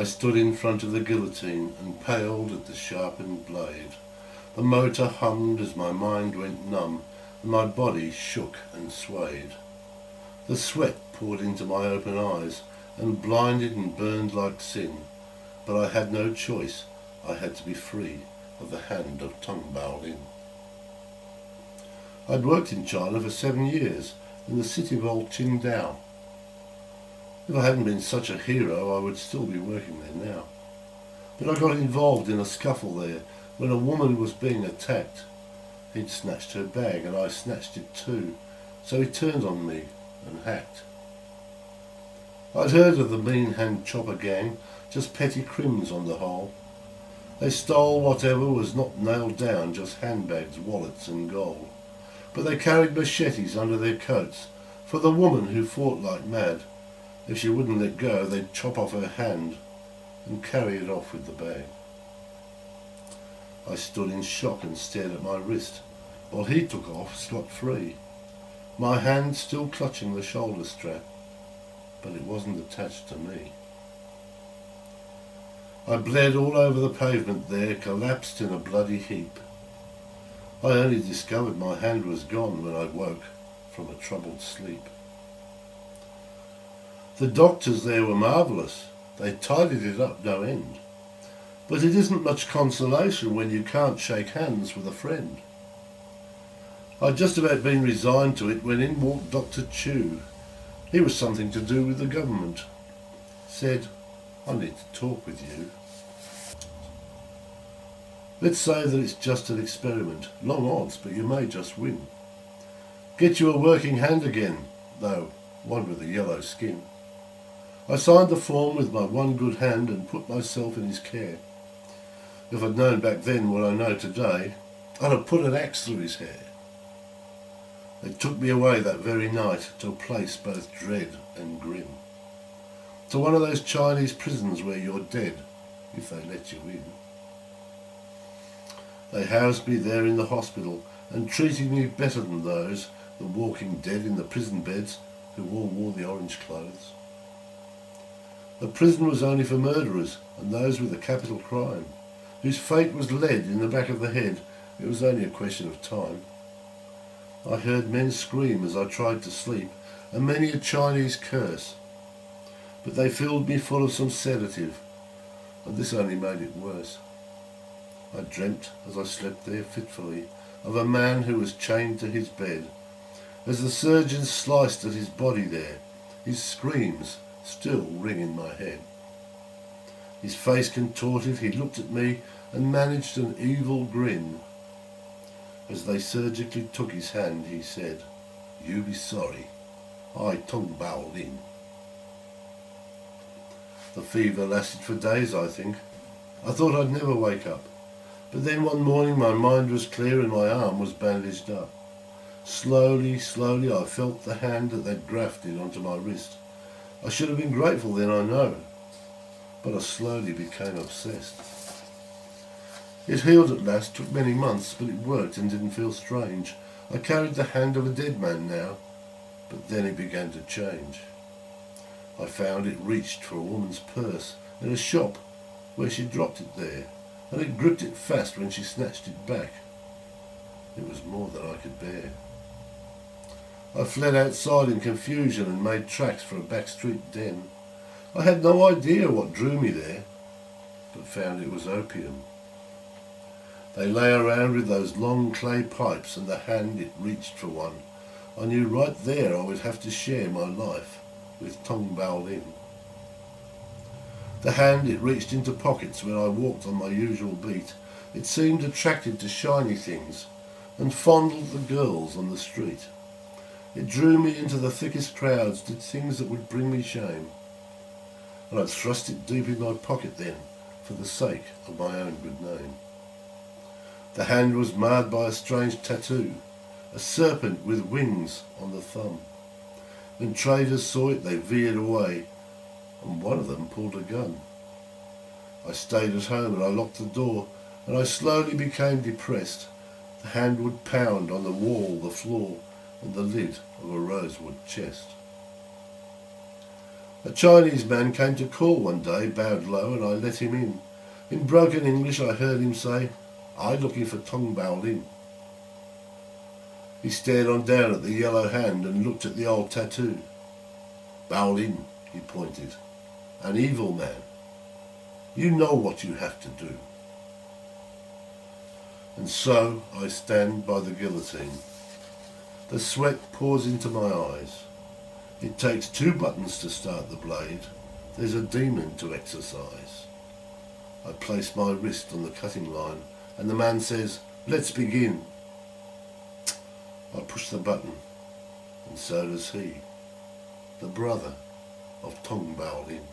I stood in front of the guillotine and paled at the sharpened blade. The motor hummed as my mind went numb, and my body shook and swayed. The sweat poured into my open eyes, and blinded and burned like sin, but I had no choice. I had to be free of the hand of Tong. I'd worked in China for 7 years, in the city of old Qingdao. If I hadn't been such a hero, I would still be working there now. But I got involved in a scuffle there when a woman was being attacked. He'd snatched her bag and I snatched it too, so he turned on me and hacked. I'd heard of the mean hand chopper gang, just petty crims on the whole. They stole whatever was not nailed down, just handbags, wallets and gold. But they carried machetes under their coats for the woman who fought like mad. If she wouldn't let go, they'd chop off her hand and carry it off with the bag. I stood in shock and stared at my wrist, while he took off scot-free, my hand still clutching the shoulder strap, but it wasn't attached to me. I bled all over the pavement there, collapsed in a bloody heap. I only discovered my hand was gone when I woke from a troubled sleep. The doctors there were marvellous. They tidied it up no end. But it isn't much consolation when you can't shake hands with a friend. I'd just about been resigned to it when in walked Dr. Chu. He was something to do with the government. Said, "I need to talk with you. Let's say that it's just an experiment. Long odds, but you may just win. Get you a working hand again, though one with a yellow skin." I signed the form with my one good hand and put myself in his care. If I'd known back then what I know today, I'd have put an axe through his hair. They took me away that very night to a place both dread and grim. To one of those Chinese prisons where you're dead, if they let you in. They housed me there in the hospital and treated me better than those, the walking dead in the prison beds, who all wore the orange clothes. The prison was only for murderers and those with a capital crime, whose fate was lead in the back of the head. It was only a question of time. I heard men scream as I tried to sleep, and many a Chinese curse. But they filled me full of some sedative, and this only made it worse. I dreamt, as I slept there fitfully, of a man who was chained to his bed. As the surgeons sliced at his body there, his screams still ring in my head. His face contorted, he looked at me and managed an evil grin. As they surgically took his hand, he said, "You be sorry, I Tong Lin." The fever lasted for days, I think. I thought I'd never wake up. But then one morning my mind was clear and my arm was bandaged up. Slowly, slowly I felt the hand that they'd grafted onto my wrist. I should have been grateful then, I know, but I slowly became obsessed. It healed at last, took many months, but it worked and didn't feel strange. I carried the hand of a dead man now, but then it began to change. I found it reached for a woman's purse in a shop where she dropped it there, and it gripped it fast when she snatched it back. It was more than I could bear. I fled outside in confusion and made tracks for a backstreet den. I had no idea what drew me there, but found it was opium. They lay around with those long clay pipes, and the hand it reached for one. I knew right there I would have to share my life with Tong Lin. The hand it reached into pockets when I walked on my usual beat. It seemed attracted to shiny things and fondled the girls on the street. It drew me into the thickest crowds, did things that would bring me shame. And I'd thrust it deep in my pocket then, for the sake of my own good name. The hand was marred by a strange tattoo, a serpent with wings on the thumb. When traders saw it, they veered away, and one of them pulled a gun. I stayed at home and I locked the door, and I slowly became depressed. The hand would pound on the wall, the floor, and the lid of a rosewood chest. A Chinese man came to call one day, bowed low, and I let him in. In broken English I heard him say, "I looking for Tong Lin." He stared on down at the yellow hand and looked at the old tattoo. "Lin," he pointed. "An evil man. You know what you have to do." And so I stand by the guillotine. The sweat pours into my eyes. It takes 2 buttons to start the blade. There's a demon to exorcise. I place my wrist on the cutting line and the man says, "Let's begin." I push the button, and so does he, the brother of Tong Lin.